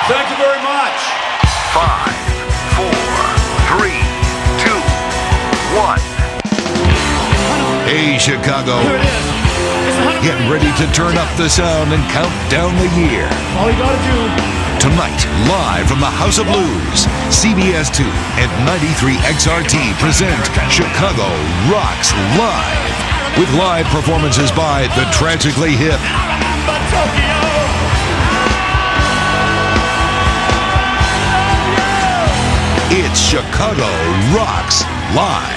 Thank you very much. 5, 4, 3, 2, 1. Hey, Chicago. Here it is. Get ready to turn up the sound and count down the year. All you gotta do. Tonight, live from the House of Blues, CBS 2 and 93 XRT present Chicago Rocks Live. With live performances by the Tragically Hip, it's Chicago Rocks Live.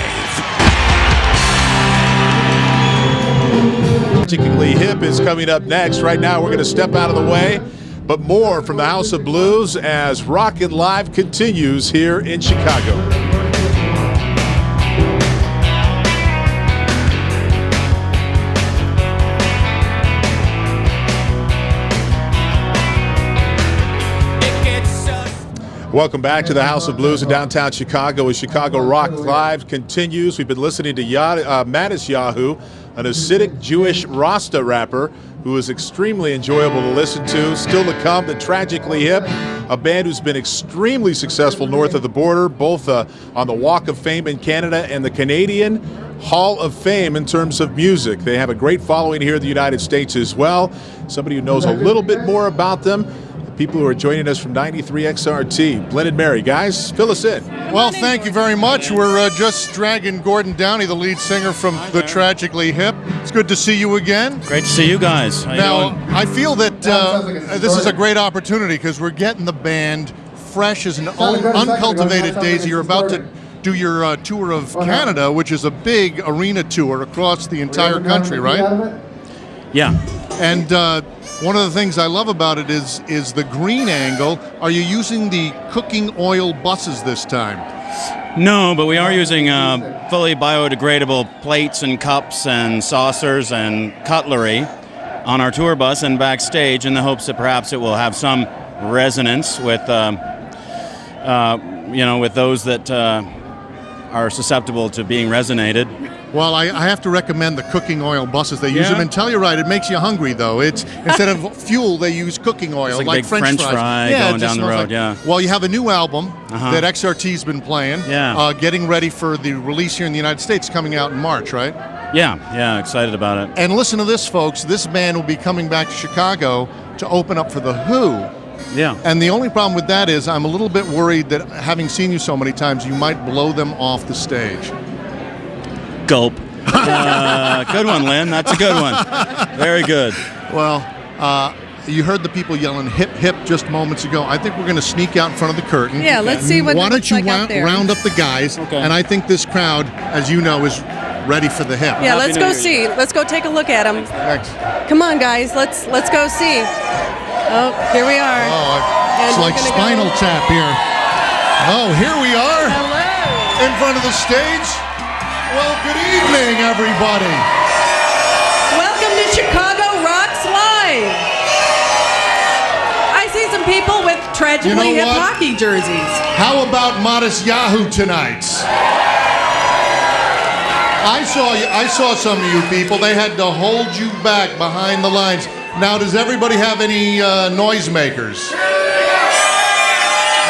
Tragically Hip is coming up next. Right now, we're going to step out of the way. But more from the House of Blues as Rockin' Live continues here in Chicago. Welcome back to the House of Blues in downtown Chicago as Chicago Rock Live continues. We've been listening to Mattis Yahoo, an Hasidic Jewish Rasta rapper who is extremely enjoyable to listen to. Still to come, the Tragically Hip, a band who's been extremely successful north of the border, both on the Walk of Fame in Canada and the Canadian Hall of Fame in terms of music. They have a great following here in the United States as well. Somebody who knows a little bit more about them. People who are joining us from 93 XRT. Blended Mary, guys, fill us in. Well, thank you very much. We're just dragging Gordon Downey, the lead singer from the Tragically Hip. It's good to see you again. Great to see you guys. Now, I feel that this is a great opportunity because we're getting the band fresh as an uncultivated daisy. You're about to do your tour of Canada, which is a big arena tour across the entire country, right? Yeah. And one of the things I love about it is the green angle. Are you using the cooking oil buses this time? No, but we are using fully biodegradable plates and cups and saucers and cutlery on our tour bus and backstage in the hopes that perhaps it will have some resonance with, with those that are susceptible to being resonated. Well, I have to recommend the cooking oil buses. They use them in Telluride. It makes you hungry, though. It's instead of fuel, they use cooking oil, it's like big French fry going down the road. Well, you have a new album that XRT's been playing. Yeah. Getting ready for the release here in the United States, coming out in March, right? Yeah, excited about it. And listen to this, folks. This band will be coming back to Chicago to open up for The Who. Yeah. And the only problem with that is I'm a little bit worried that having seen you so many times, you might blow them off the stage. Gulp. Good one, Lynn. That's a good one. Very good. Well, you heard the people yelling hip, hip just moments ago. I think we're going to sneak out in front of the curtain. Yeah, let's see what Why it looks don't you like out there. round up the guys? Okay. And I think this crowd, as you know, is ready for the hip. Yeah, let's go see. Let's go take a look at them. Thanks. Come on, guys. Let's go see. Oh, here we are. Oh, it's And like we're gonna Spinal Tap here. Oh, here we are Hello. in front of the stage. Well, good evening, everybody. Welcome to Chicago Rocks Live. I see some people with Tragically Hip hockey jerseys. How about Modest Yahoo tonight? I saw some of you people. They had to hold you back behind the lines. Now, does everybody have any noisemakers?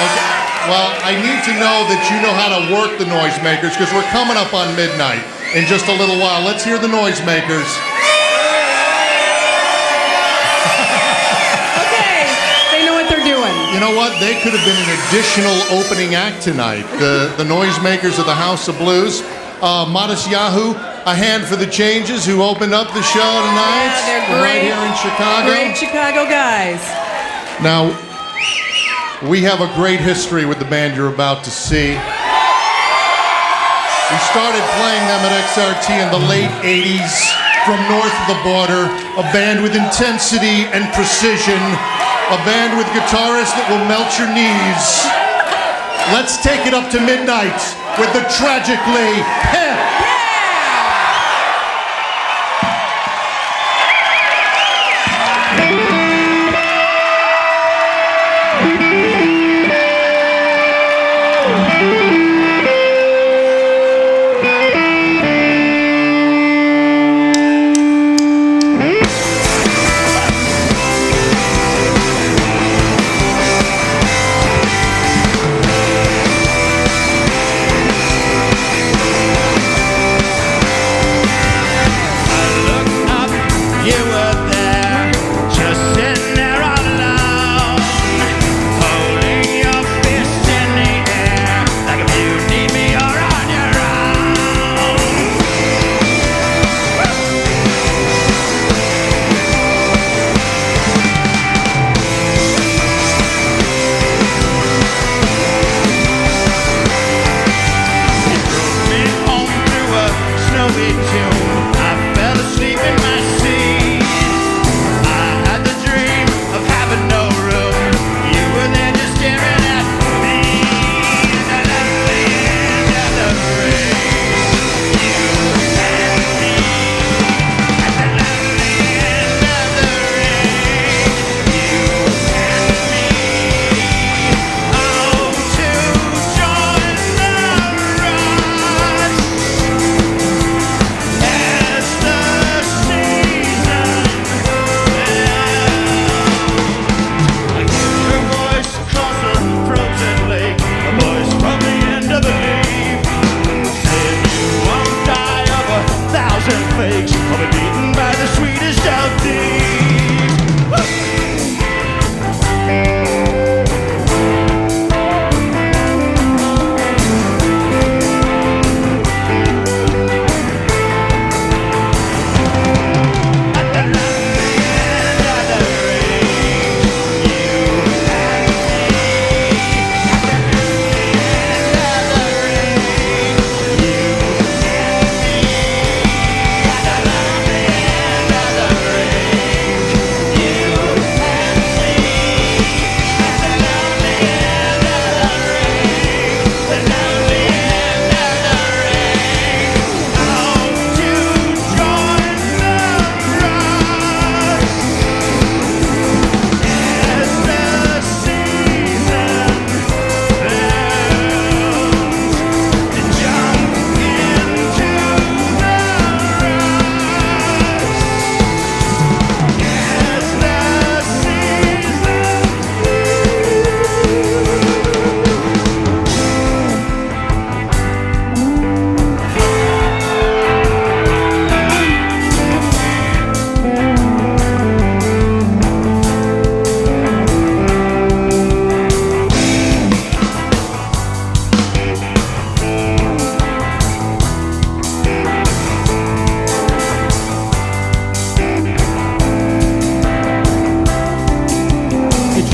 Okay. Well, I need to know that you know how to work the noisemakers because we're coming up on midnight in just a little while. Let's hear the noisemakers. Okay, they know what they're doing. You know what? They could have been an additional opening act tonight. The noisemakers of the House of Blues. Modest Yahoo, a hand for the Changes, who opened up the show tonight. Yeah, they're great. Right here in Chicago. Great Chicago guys. Now, we have a great history with the band you're about to see. We started playing them at XRT in the late 80s from north of the border, a band with intensity and precision, a band with guitarists that will melt your knees. Let's take it up to midnight with the Tragically Hip.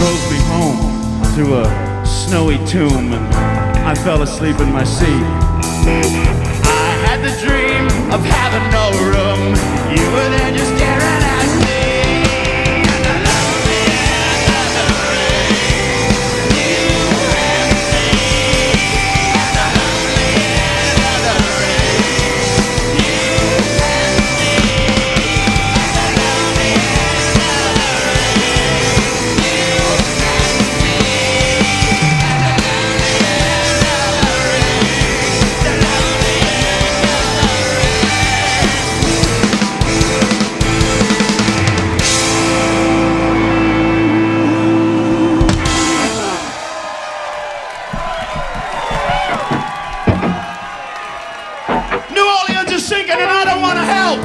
drove me home to a snowy tomb, and I fell asleep in my seat. I had the dream of having no room. You were there just staring at me. And I love the end of the rain. You and me. And I love the end of the rain. You and me. And I love the end of the rain. You and me. And I love the end of the rain. I love the end of the New Orleans is sinking and I don't want to help.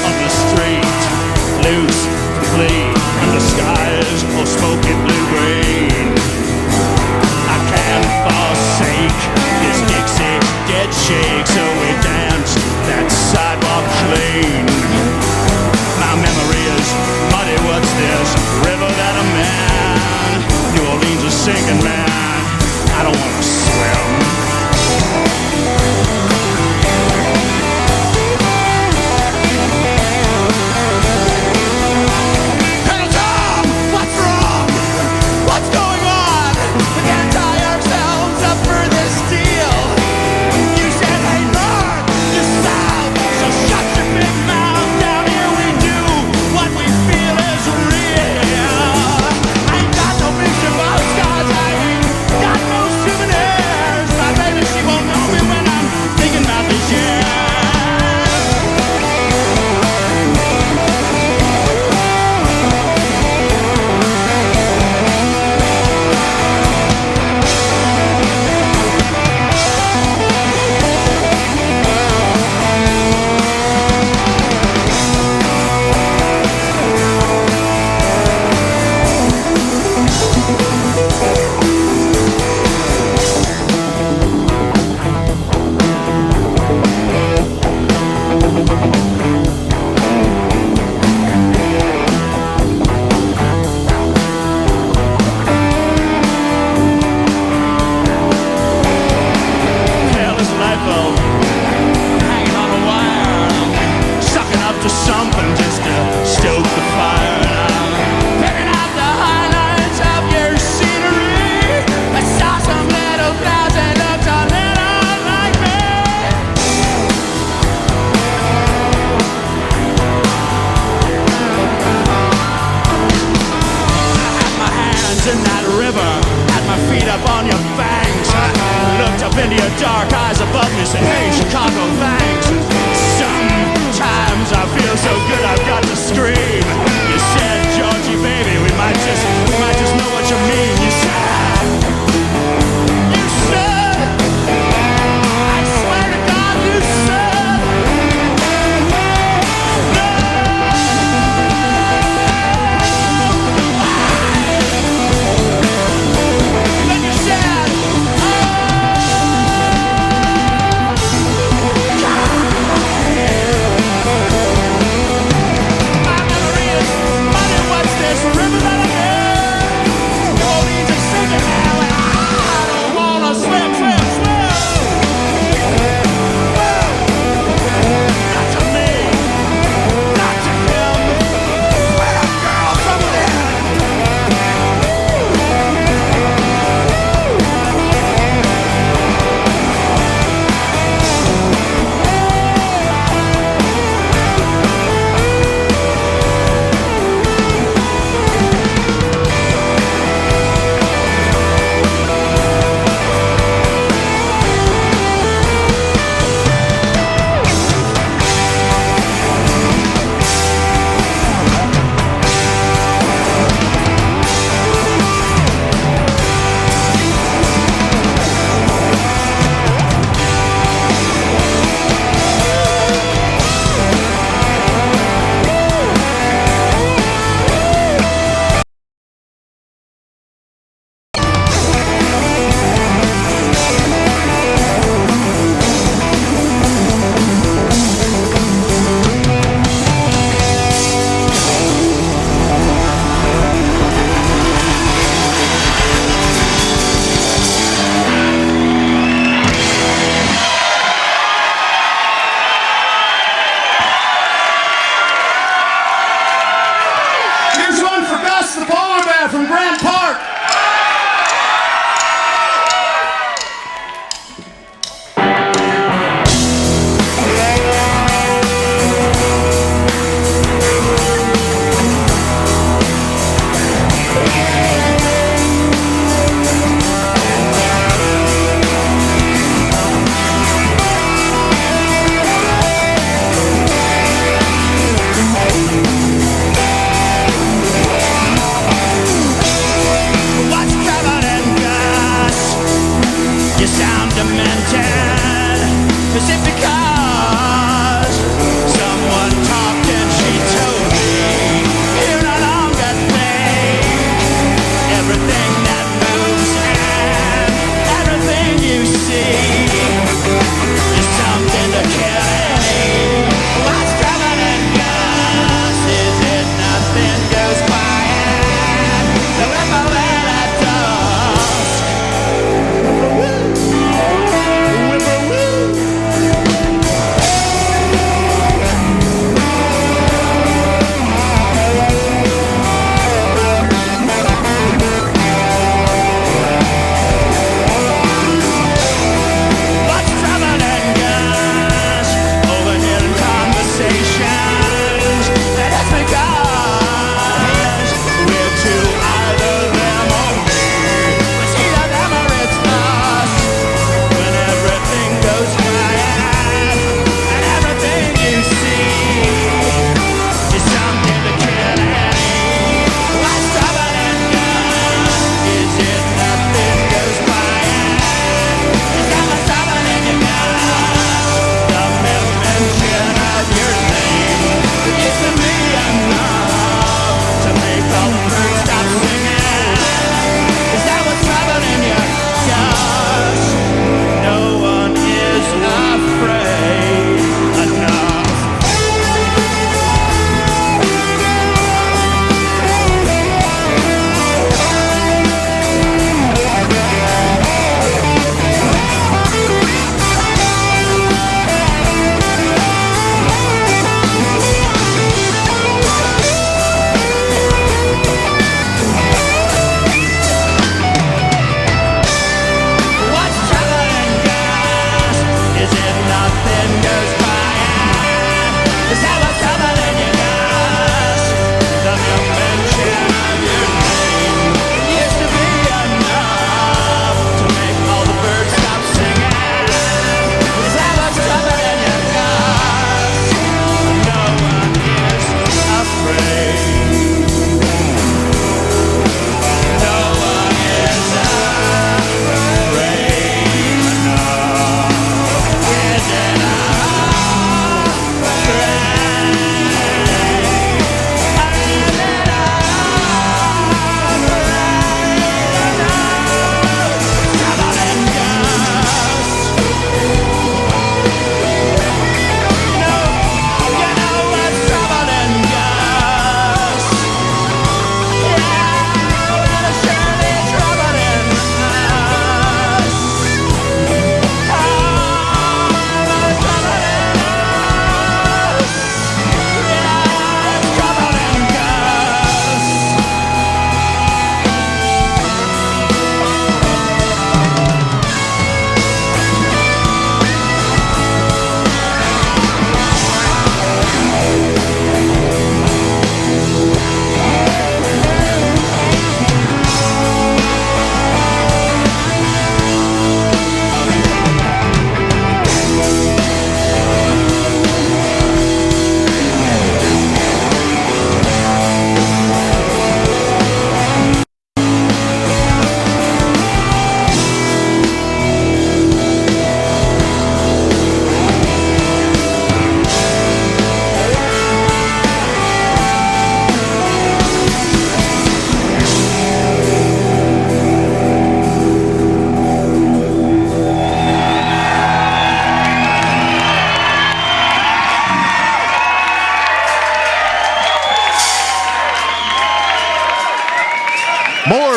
On the street, loose, flee, and the skies all smoky blue-green. I can't forsake this Dixie dead shake, so we danced that sidewalk clean. My memory is muddy, what's this river that I'm in? New Orleans is sinking, man, I don't want to swim. Colonel Tom, what's wrong? What's going on? We can't tie ourselves up for this deal. You said, hey, North, you're South, so shut your big mouth. Down here we do what we feel is real. I ain't got no picture postcards, I ain't got no souvenirs. My baby, she won't know me when I'm thinking about this year. Careless light bulb hanging on a wire. I'm sucking up to something just to stoke the fire. And I'm picking out the highlights of your scenery. I saw some little clouds that looked a little like me. I had my hands in that river, had my feet up on your banks. I looked up into your dark eyes above me, said, hey, Chicago, thanks. Sometimes I feel so good I've got to scream. You said, Georgie, baby, we might just know what you mean. You said, I swear to God, you said, no. Then you said, my memory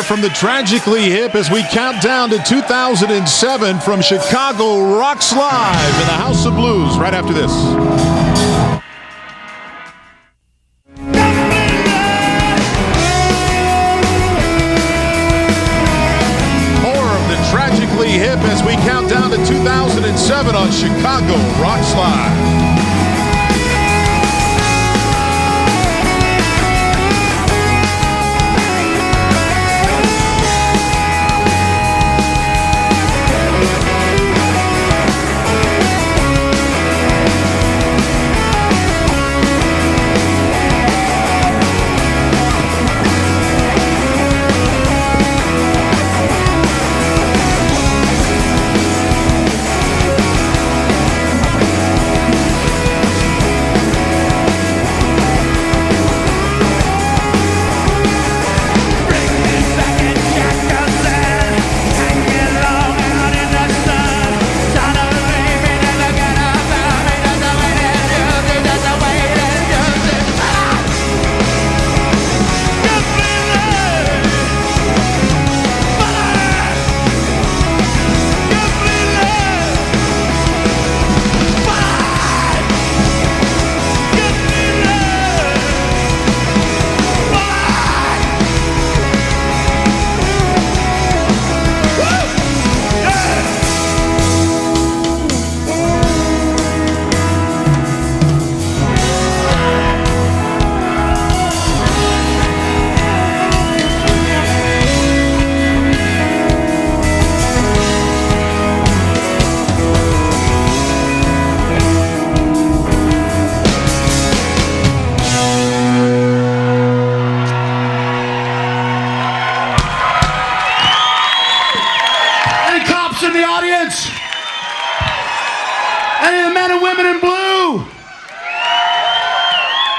from the Tragically hip as we count down to 2007 from Chicago Rocks Live in the House of Blues right after this. More of the Tragically hip as we count down to 2007 on Chicago Rocks Live.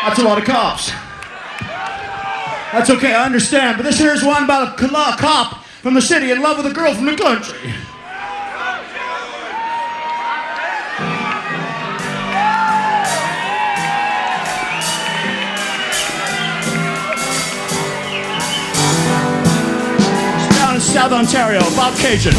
That's a lot of cops. That's okay, I understand. But this here is one about a cop from the city in love with a girl from the country. It's down in South Ontario, Bobcaygeon.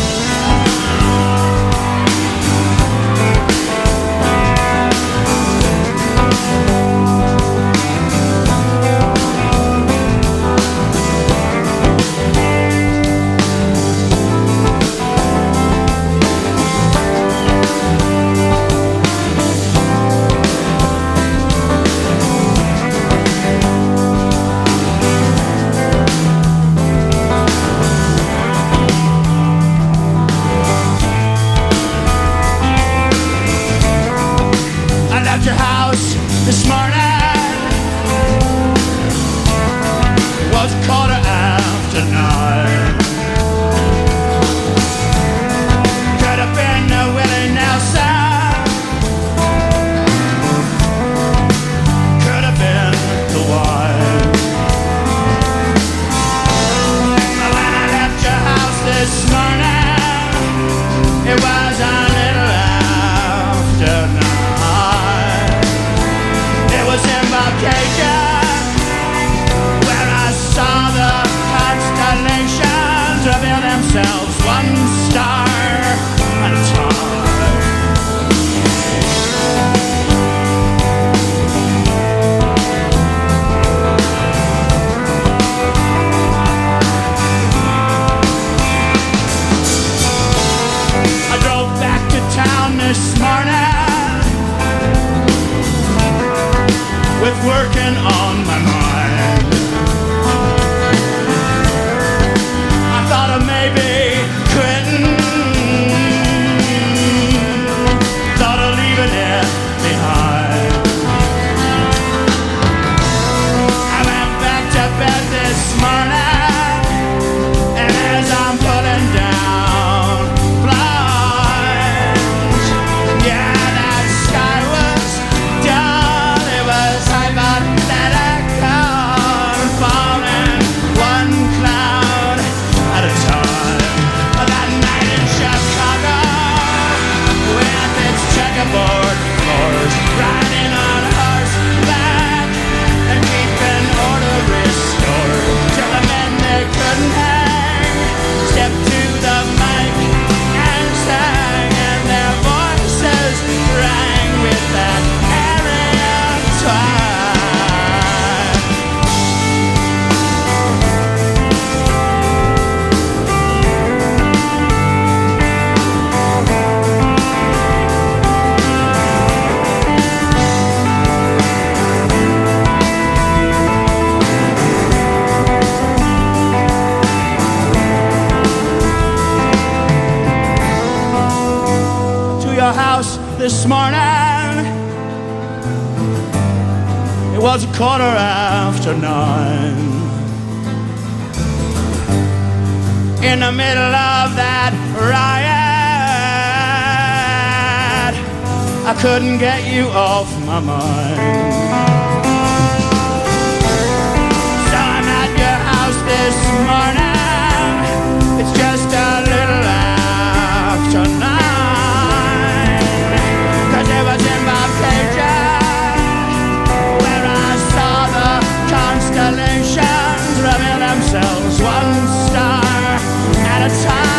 This morning was 9:15. Could have been a Willie Nelson. Could have been the wife. When I left your house this morning, it was a little after 9. Bobcaygeon, where I saw the constellations reveal themselves one star at a time. I drove back to town this morning with working on my mind. I thought of maybe quitting, thought of leaving it behind. I went back to bed this morning, and as I'm putting down blinds, yeah, that sky was down. It was hypothetical. this morning. It was 9:15. In the middle of that riot, I couldn't get you off my mind. So I'm at your house this morning. It's just a little after 9. 'Cause it was in Bobcaygeon where I saw the constellations reveal themselves one star at a time.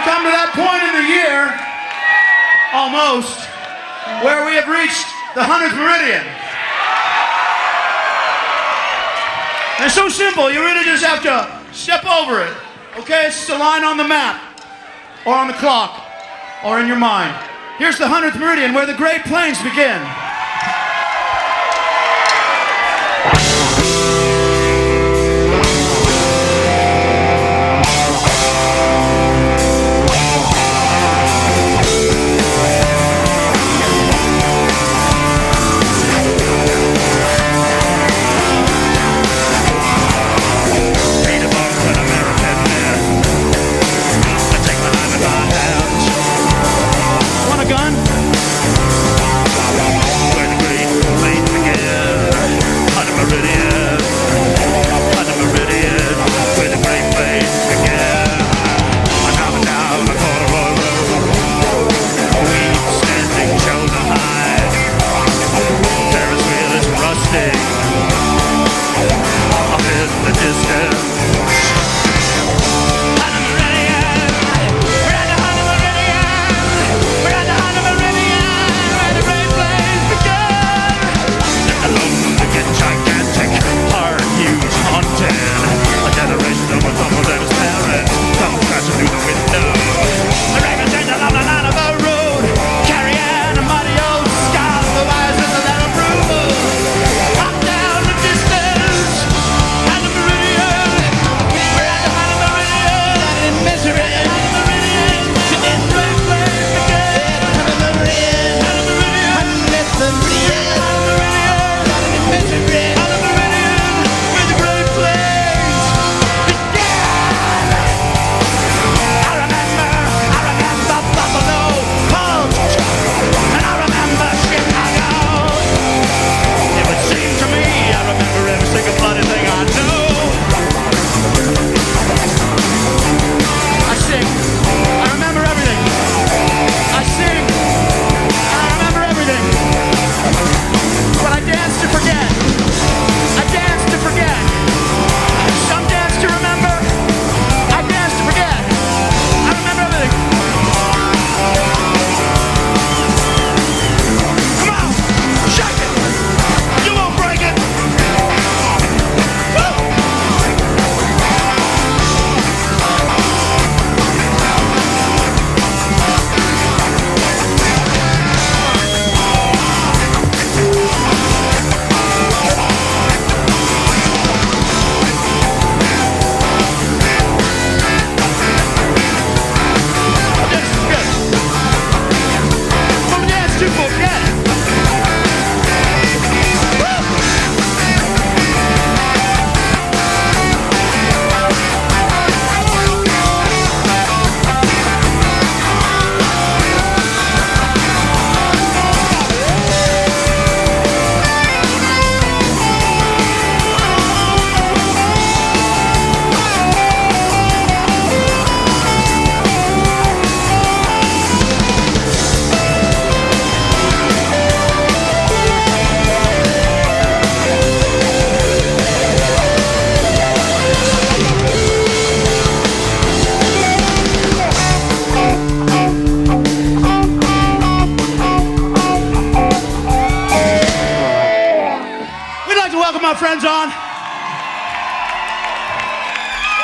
Come to that point in the year, almost, where we have reached the 100th Meridian. And it's so simple, you really just have to step over it. Okay, it's just a line on the map, or on the clock, or in your mind. Here's the 100th Meridian, where the Great Plains begin. Want a gun?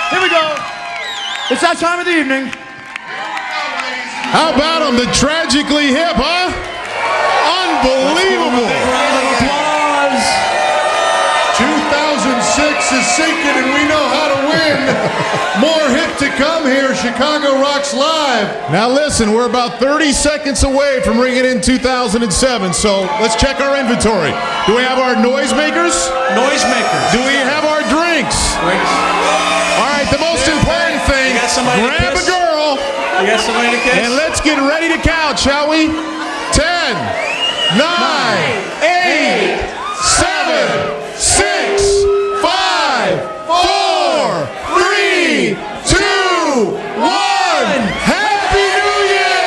Here we go. It's that time of the evening. How about them? The Tragically Hip, huh? Unbelievable. Round of applause. 2006 is sinking, and we know how to win. More hip to come here. Chicago Rocks Live. Now listen, we're about 30 seconds away from ringing in 2007, so let's check our inventory. Do we have our noisemakers? Noisemakers. Do we have our drinks? All right, the most important thing, grab a girl. You got somebody to kiss? And let's get ready to count, shall we? 10, 9, 8, 7, 6, 5, 4, 3, 2, 1. Happy New Year!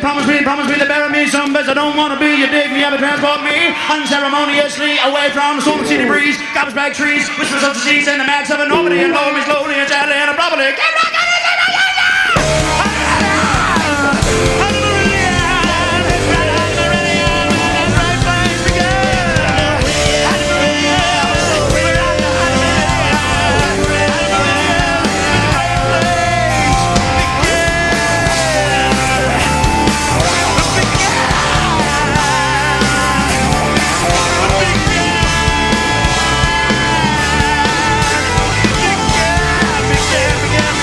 Promise me to bury me some best I don't want to be. You dig me, ever transport me unceremoniously away from the storm city breeze. Garbage bag trees, whispers of disease, and the max of a nobody, and blow me slowly and sadly and abruptly.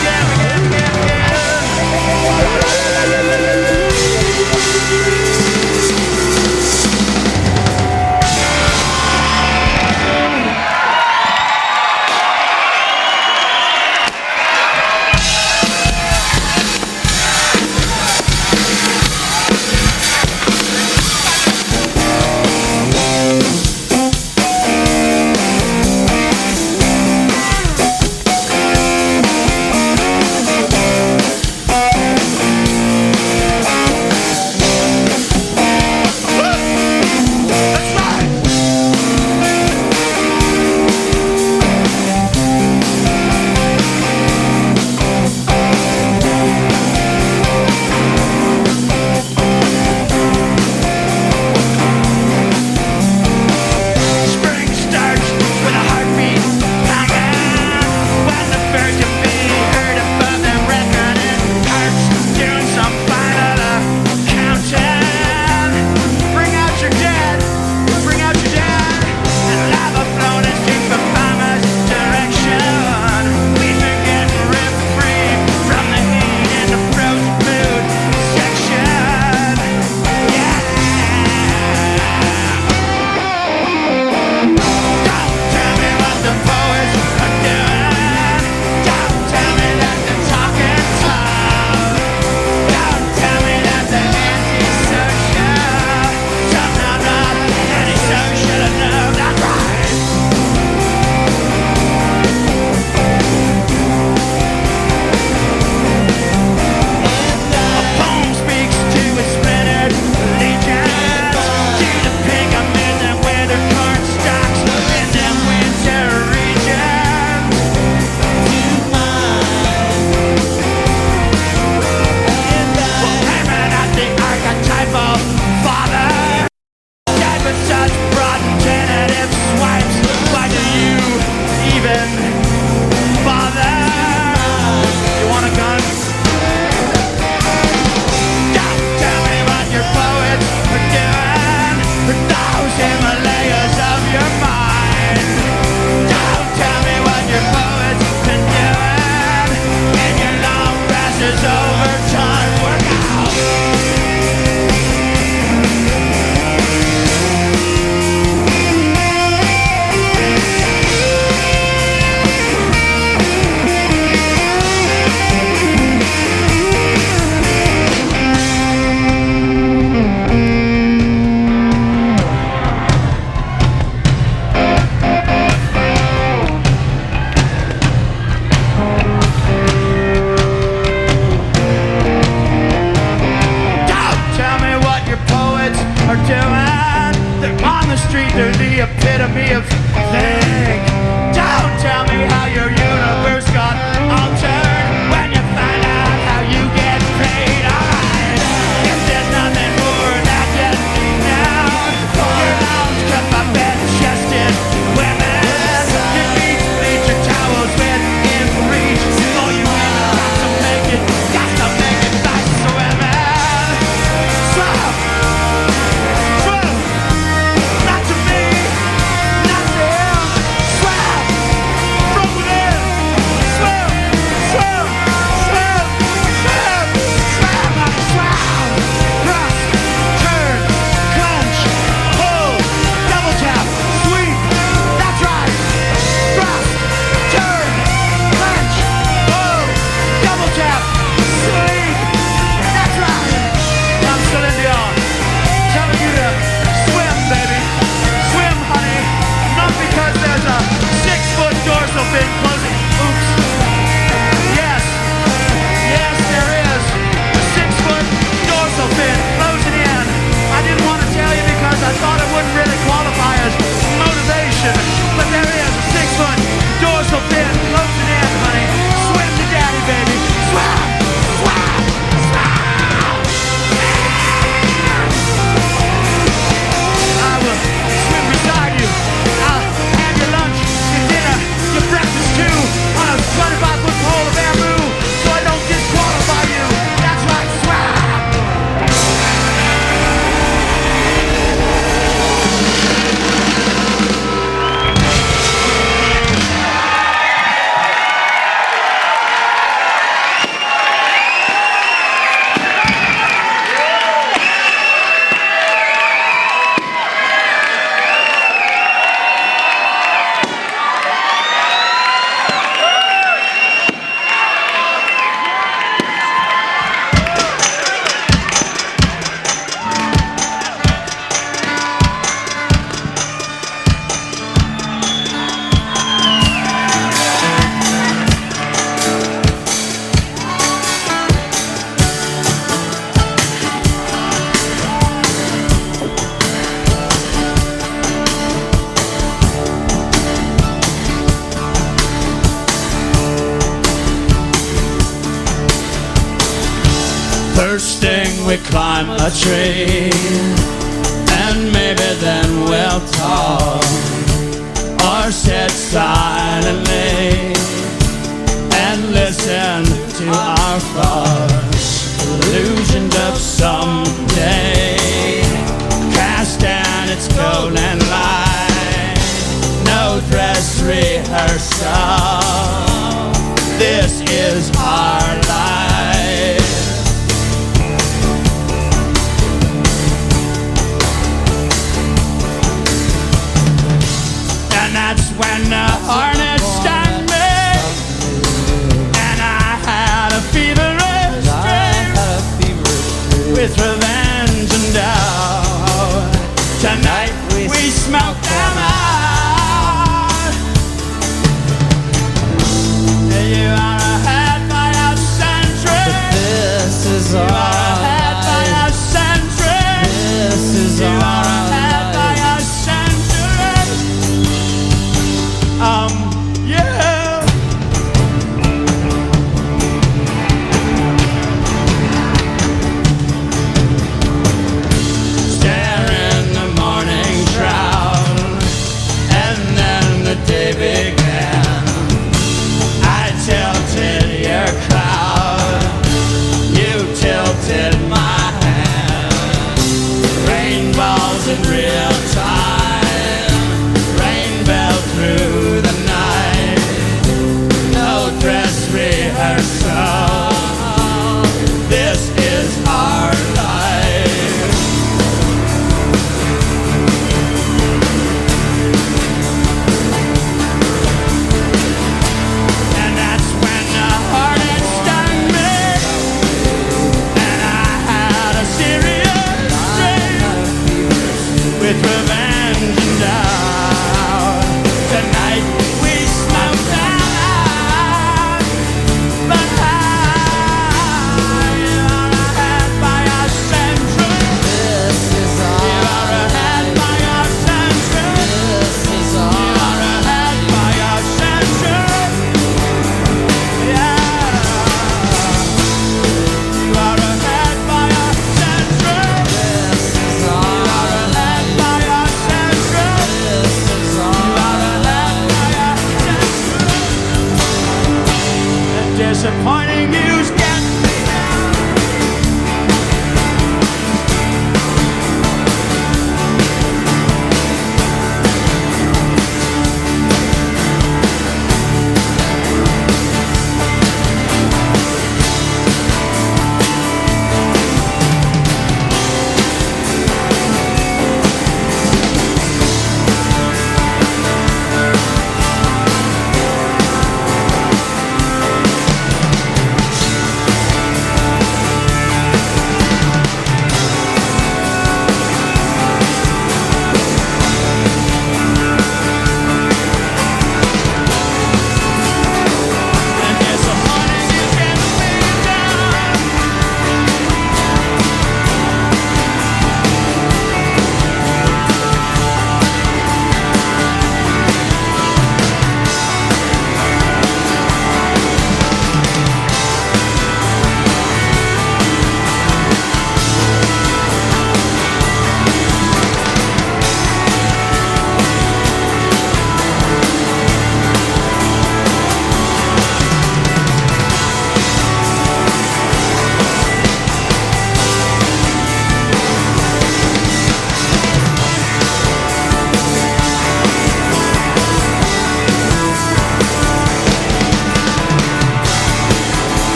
Yeah. First thing we climb a tree, and maybe then we'll talk, or sit silently and listen to our thoughts, illusioned of someday, cast down its golden light, no dress rehearsal, this is our life. And that's when the hornet stung me, and I had a feverish dream with revenge and doubt. Tonight we smoked them out. You are ahead by a century. This is you are ahead by a century. This is you are ahead by a century. Yeah. Stare in the morning shroud, and then the day began. I tilted your crowd, you tilted my hand. Rainbows in real time, rain fell through the night. No dress rehearsal, this is our life. And that's when the hornet stung me, and I had a serious dream with revenge and doubt. Tonight we smoked them out, but you are ahead by a century. This is you are ahead by a century. This is you are ahead by a century. Yeah. You are ahead by a century. This is you are ahead by a century. This is you are ahead by a century. The disappointing news gets me down. The disappointing news gets me down.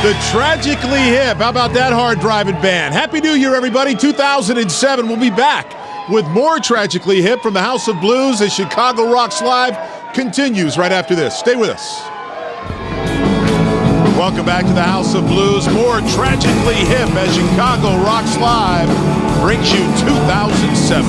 The Tragically Hip. How about that hard driving band? Happy New Year, everybody. 2007. We'll be back with more Tragically Hip from the House of Blues as Chicago Rocks Live continues right after this. Stay with us. Welcome back to the House of Blues. More Tragically Hip as Chicago Rocks Live brings you 2007.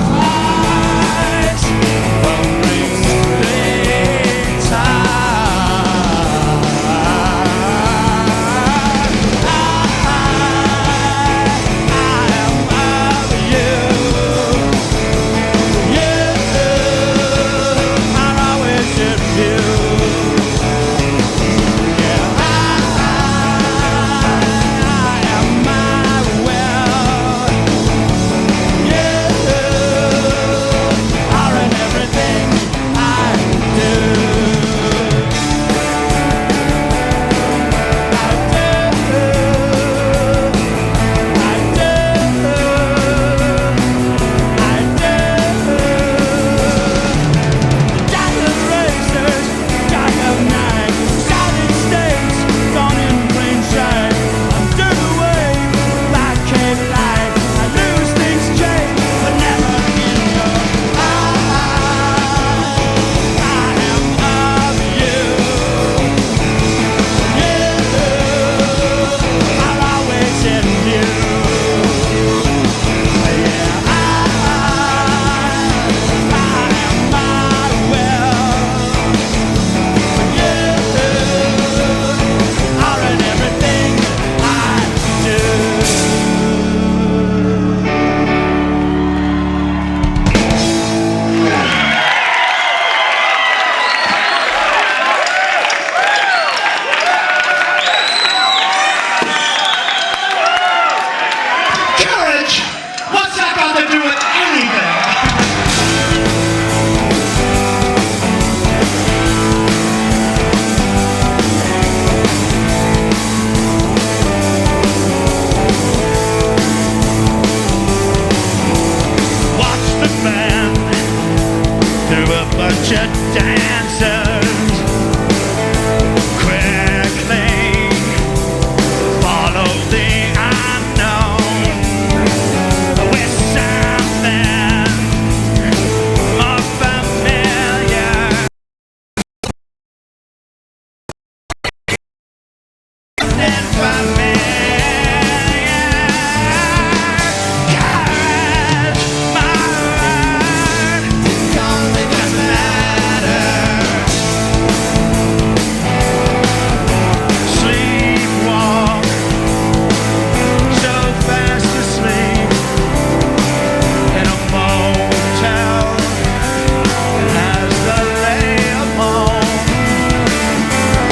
answers quickly. Follow the unknown with something more familiar than familiar. Courage, my word, it doesn't matter. Sleepwalk, so fast asleep in a motel as the lay of home,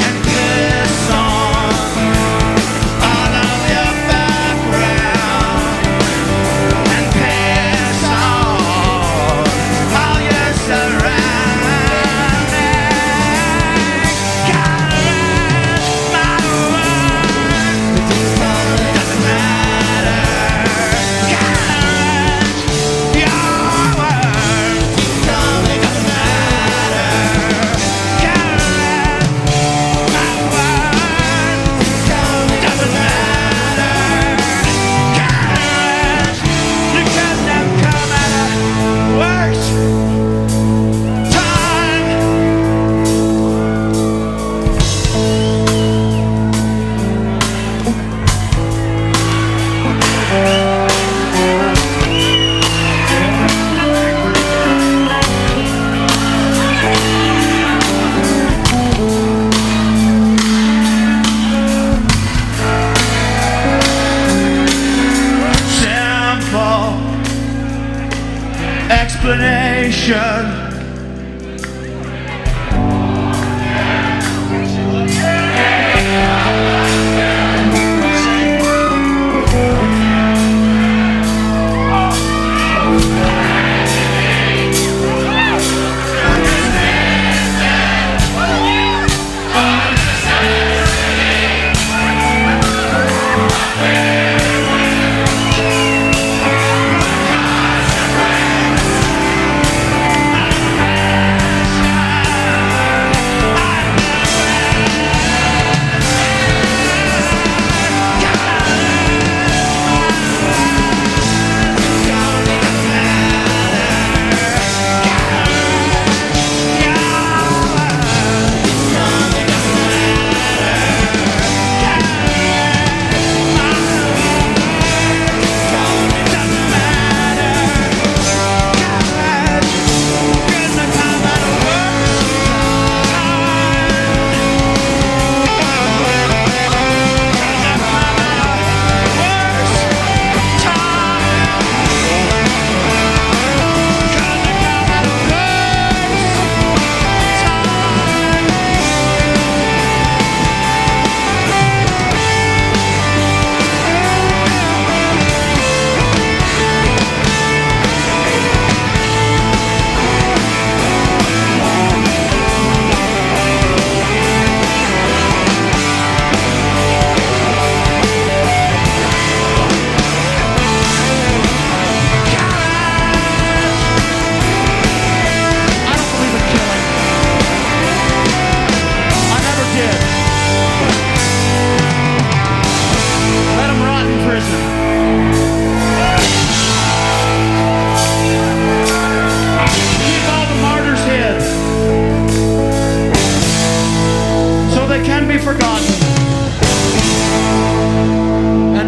and piss on all of your background, and piss on all your surroundings. Courage, my word, it doesn't matter. Courage, your word, it doesn't matter. Courage, my word, doesn't matter. Courage, you couldn't have come at a worse time. Simple explanation.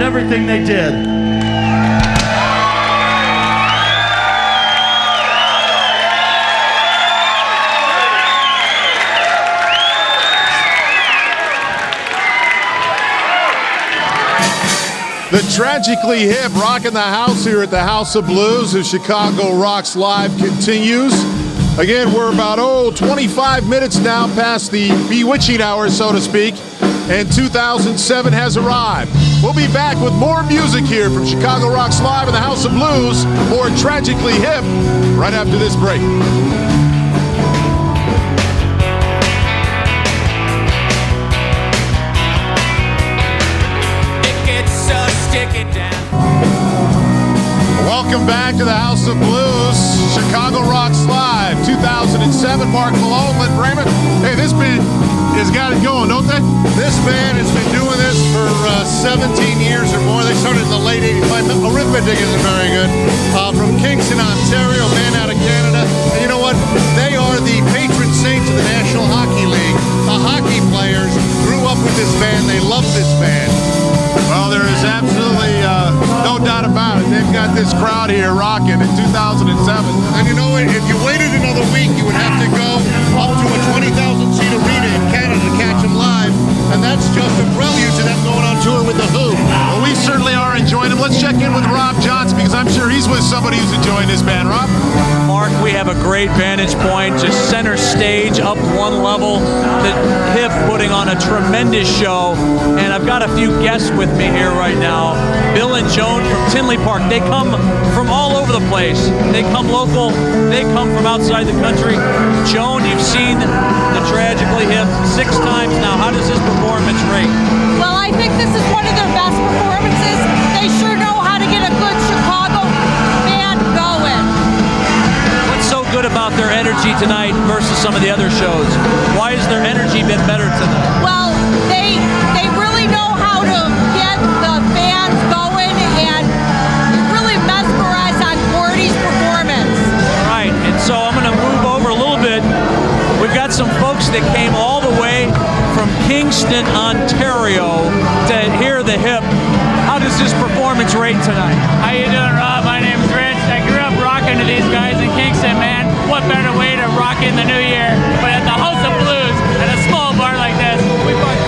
Everything they did. The Tragically Hip rocking the house here at the House of Blues as Chicago Rocks Live continues. Again, we're about 25 minutes now past the bewitching hour, so to speak, and 2007 has arrived. We'll be back with more music here from Chicago Rocks Live in the House of Blues, more Tragically Hip, right after this break. Welcome back to the House of Blues, Chicago Rocks Live 2007. 2007, Mark Malone, Lynn Brayman. Hey, this band has got it going, don't they? This band has been doing this for 17 years or more. They started in the late 80s. My arithmetic isn't very good. From Kingston, Ontario, a band out of Canada. And you know what? They are the patron saints of the National Hockey League. The hockey players grew up with this band. They love this band. Well, there is absolutely no doubt about it. They've got this crowd here rocking in 2007. And you know what? If you waited another week, you would have to go up to a 20,000-seat arena in Canada to catch them live. And that's just a prelude to them going on tour with The Who. Well, we certainly are enjoying them. Let's check in with Rob Johnson because I'm sure he's with somebody who's enjoying this band. Rob? Mark, we have a great vantage point, just center stage, up one level. The Hip putting on a tremendous show. And I've got a few guests with me here right now. Bill and Joan from Tinley Park. They come from all over the place. They come local. They come from outside the country. Joan, you've seen the Tragically Hip 6 times now. How does this performance rate? Well, I think this is one of their best performances. They sure know how to get a good Chicago band going. What's so good about their energy tonight versus some of the other shows? Why has their energy been better tonight? Well, they really know how to get the fans going and really mesmerize on Gordy's performance. All right, and so I'm going to move over a little bit. We've got some folks that came all the way from Kingston, Ontario to hear the Hip. How does this performance rate tonight? How you doing, Rob? My name's Rink. I grew up rocking to these guys in Kingston, man. What better way to rock in the new year? But at the House of Blues, at a small bar like this,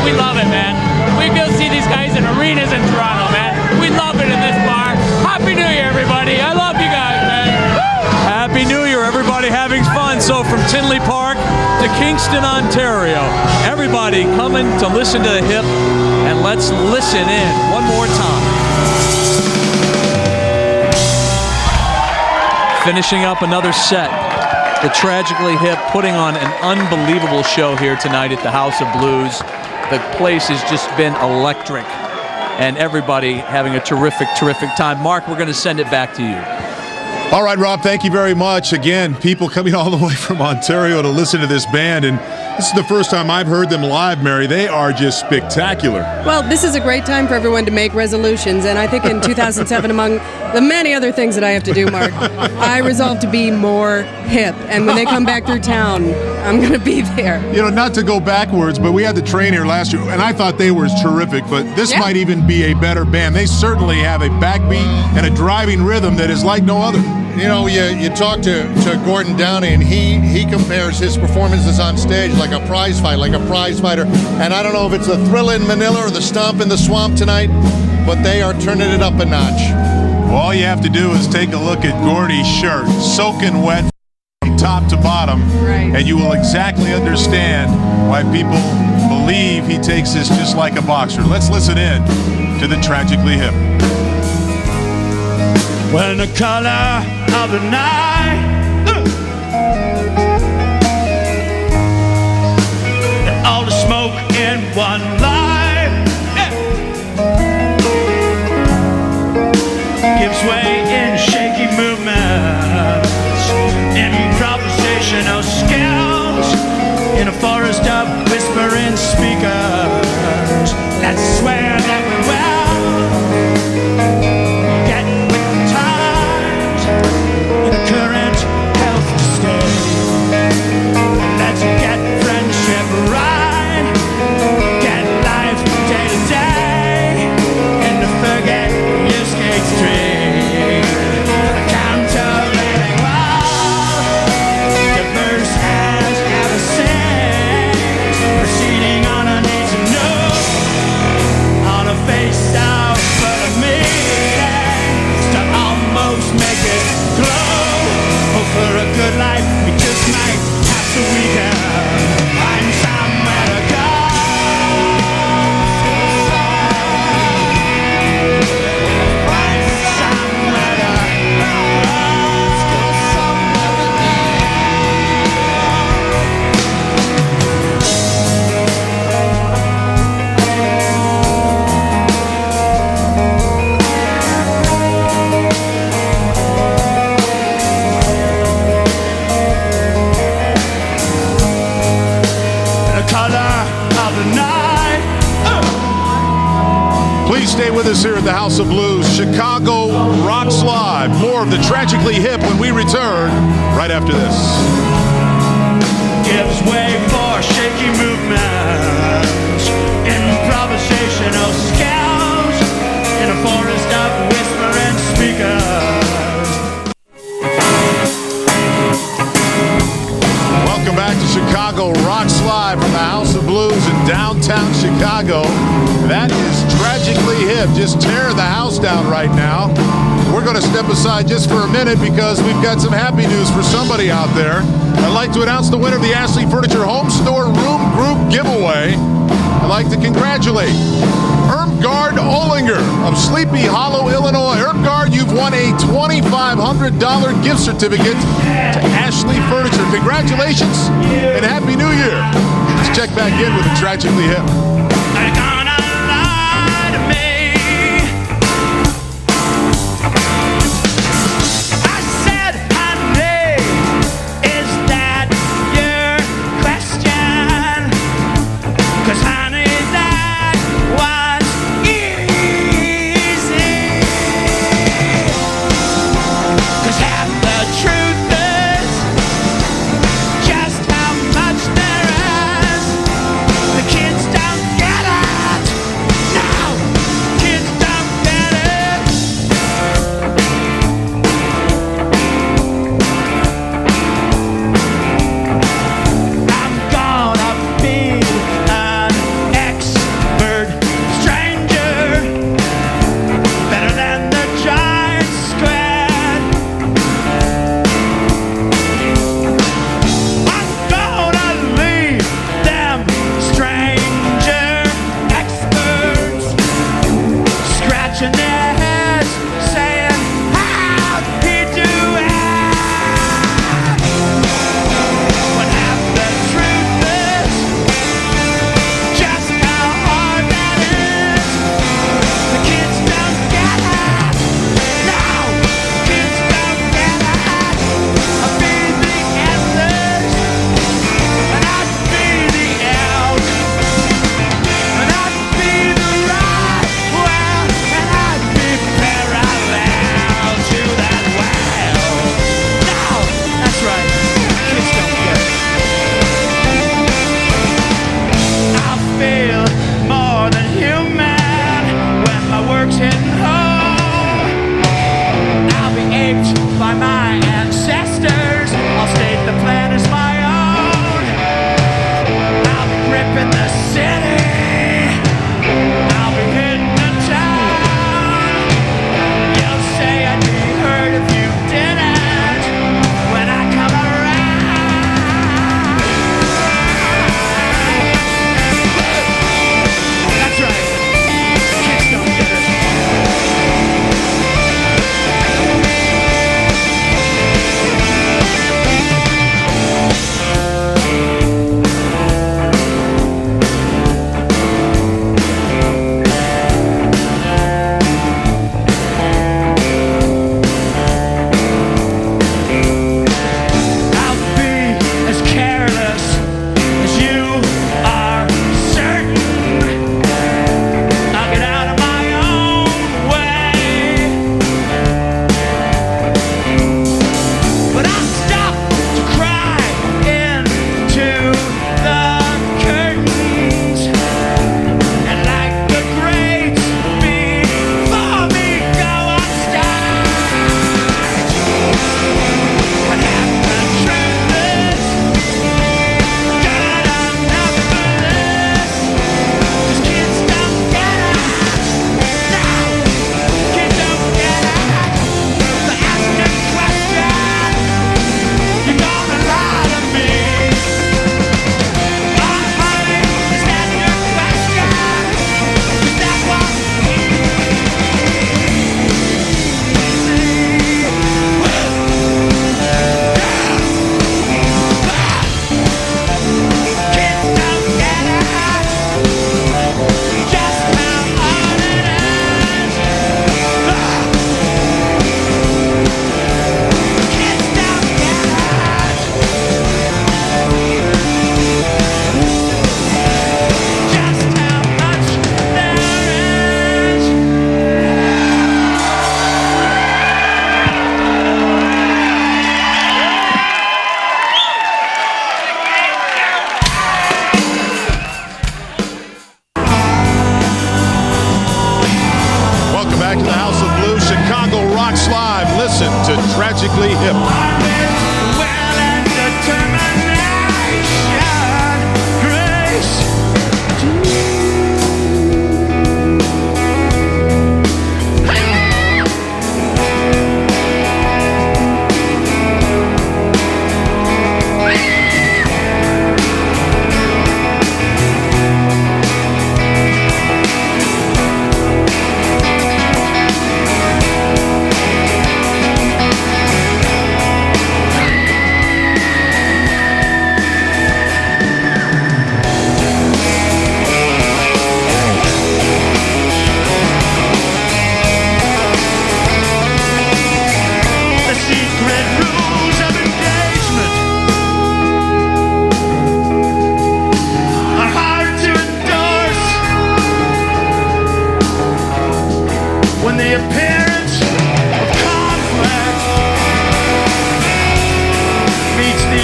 we love it, man. We go see these guys in arenas in Toronto, man. We love it in this bar. Happy New Year, everybody. I love you guys, man. Happy New Year, everybody having fun. So from Tinley Park to Kingston, Ontario, everybody coming to listen to the Hip, and let's listen in one more time. Finishing up another set, the Tragically Hip putting on an unbelievable show here tonight at the House of Blues. The place has just been electric, and everybody having a terrific, terrific time. Mark, we're going to send it back to you. All right, Rob, thank you very much. Again, people coming all the way from Ontario to listen to this band, and this is the first time I've heard them live, Mary. They are just spectacular. Well, this is a great time for everyone to make resolutions, and I think in 2007, among the many other things that I have to do, Mark, I resolved to be more hip, and when they come back through town, I'm going to be there. You know, not to go backwards, but we had the Train here last year, and I thought they were terrific, but this might even be a better band. They certainly have a backbeat and a driving rhythm that is like no other. You know, you talk to Gordon Downey, and he compares his performances on stage like a prize fight, like a prize fighter. And I don't know if it's the Thrill in Manila or the Stomp in the Swamp tonight, but they are turning it up a notch. Well, all you have to do is take a look at Gordy's shirt, soaking wet from top to bottom, and you will exactly understand why people believe he takes this just like a boxer. Let's listen in to the Tragically Hip. When the color of the night and all the smoke in one light gives way in shaky movements, improvisational skills in a forest of whispering speakers. Let's swear that we will current health state. Let's get friendship right, get life day to day, and to forget your skate street. Countervailing wall, diverse Stay with us here at the House of Blues. Chicago rocks live. More of the Tragically Hip when we return right after this. Gives way for shaky movements, improvisational scales in a forest of whispering speakers. Welcome back to Chicago Rocks Live from the House of Blues in downtown Chicago. That is Tragically Hip. Just tear the house down right now. We're going to step aside just for a minute because we've got some happy news for somebody out there. I'd like to announce the winner of the Ashley Furniture Home Store Room Group giveaway. I'd like to congratulate Gord of Sleepy Hollow, Illinois. Gord, you've won a $2,500 gift certificate to Ashley Furniture. Congratulations and Happy New Year. Let's check back in with the Tragically Hip. They're gonna lie to me. I said, honey, is that your question? 'Cause honey, that was easy. 'Cause half the truth is just how much there is. The kids don't get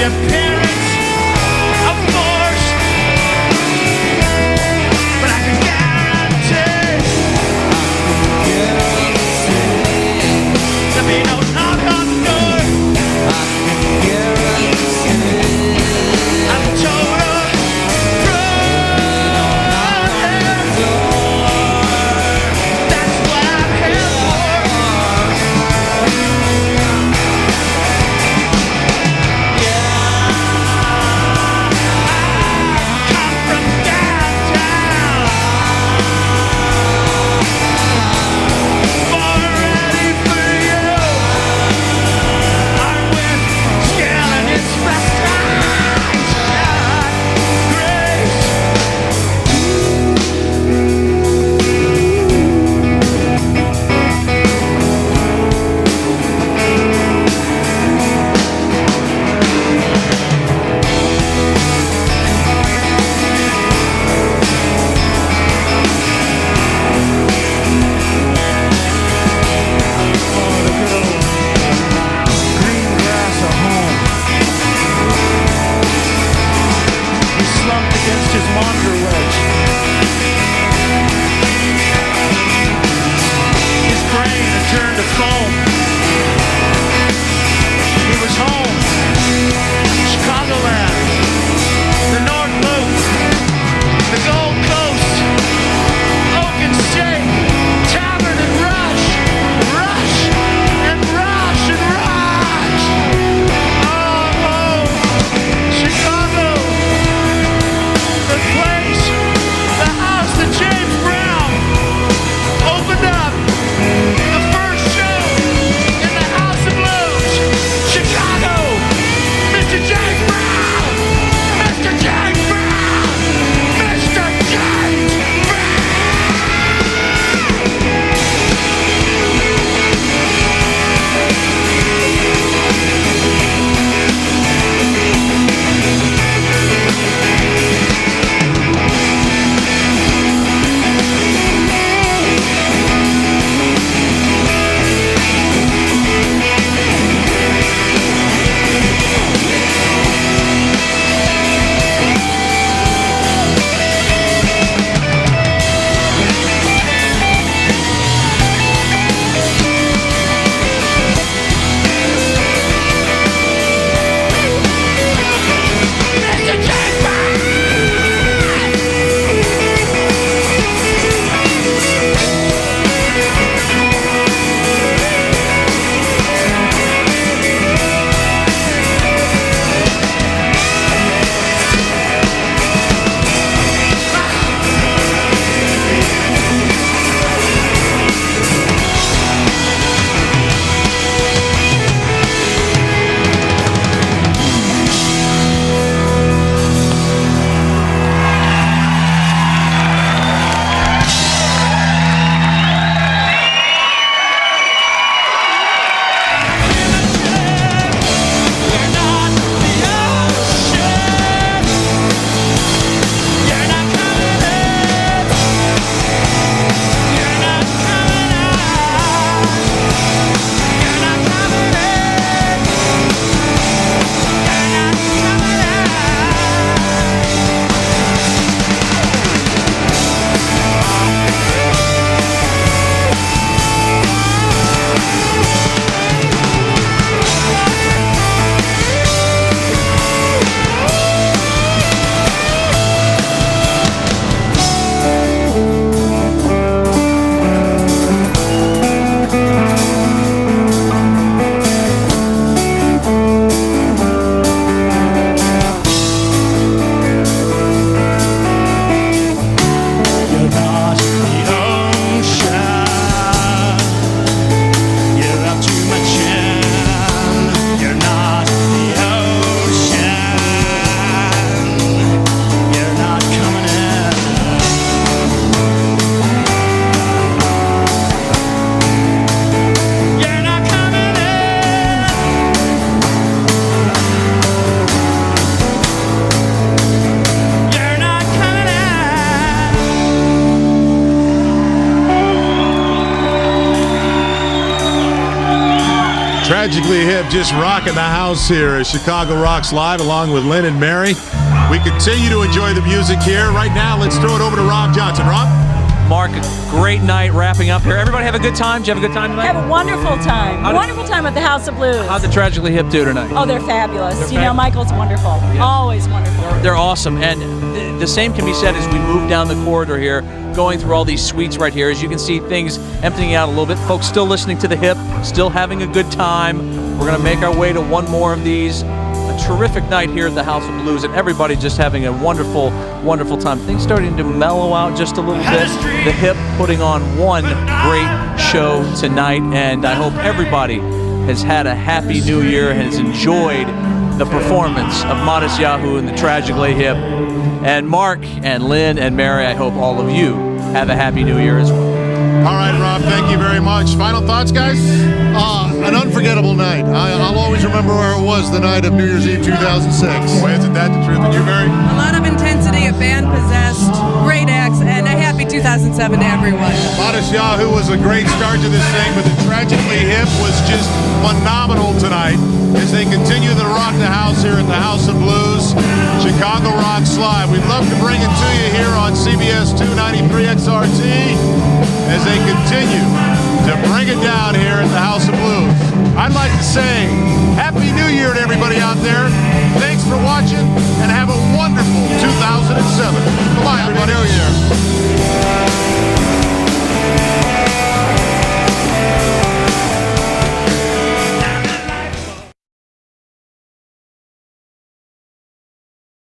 the appearance of force, but I can guarantee there'll be no knock on the door. I'm total that's what I'm here for. Yeah. Tragically Hip just rocking the house here as Chicago Rocks Live along with Lynn and Mary. We continue to enjoy the music here. Right now, let's throw it over to Rob Johnson. Rob? Mark, a great night wrapping up here. Everybody have a good time? Did you have a good time tonight? Have a wonderful time. Wonderful time at the House of Blues. How'd the Tragically Hip do tonight? Oh, they're fabulous. You know, Michael's wonderful. Yeah. Always wonderful. They're awesome. And the same can be said as we move down the corridor here, going through all these suites right here. As you can see, things emptying out a little bit. Folks still listening to the Hip, still having a good time. We're going to make our way to one more of these. A terrific night here at the House of Blues, and everybody just having a wonderful, wonderful time. Things starting to mellow out just a little bit. The Hip putting on one great show tonight, and I hope everybody has had a happy new year and has enjoyed the performance of Modest Yahoo and the Tragically Hip. And Mark and Lynn and Mary, I hope all of you have a happy new year as well. All right, Rob, thank you very much. Final thoughts, guys? An unforgettable night. I'll always remember where it was the night of New Year's Eve 2006. Boy, isn't that the truth? And you, Mary? A lot of intensity, a band possessed, great acts, and a happy 2007 to everyone. Modest Yahoo was a great start to this thing, but the Tragically Hip was just phenomenal tonight as they continue to rock the house here at the House of Blues. Chicago Rocks Live. We'd love to bring it to you here on CBS 293 XRT as they continue to bring it down here at the House of Blues. I'd like to say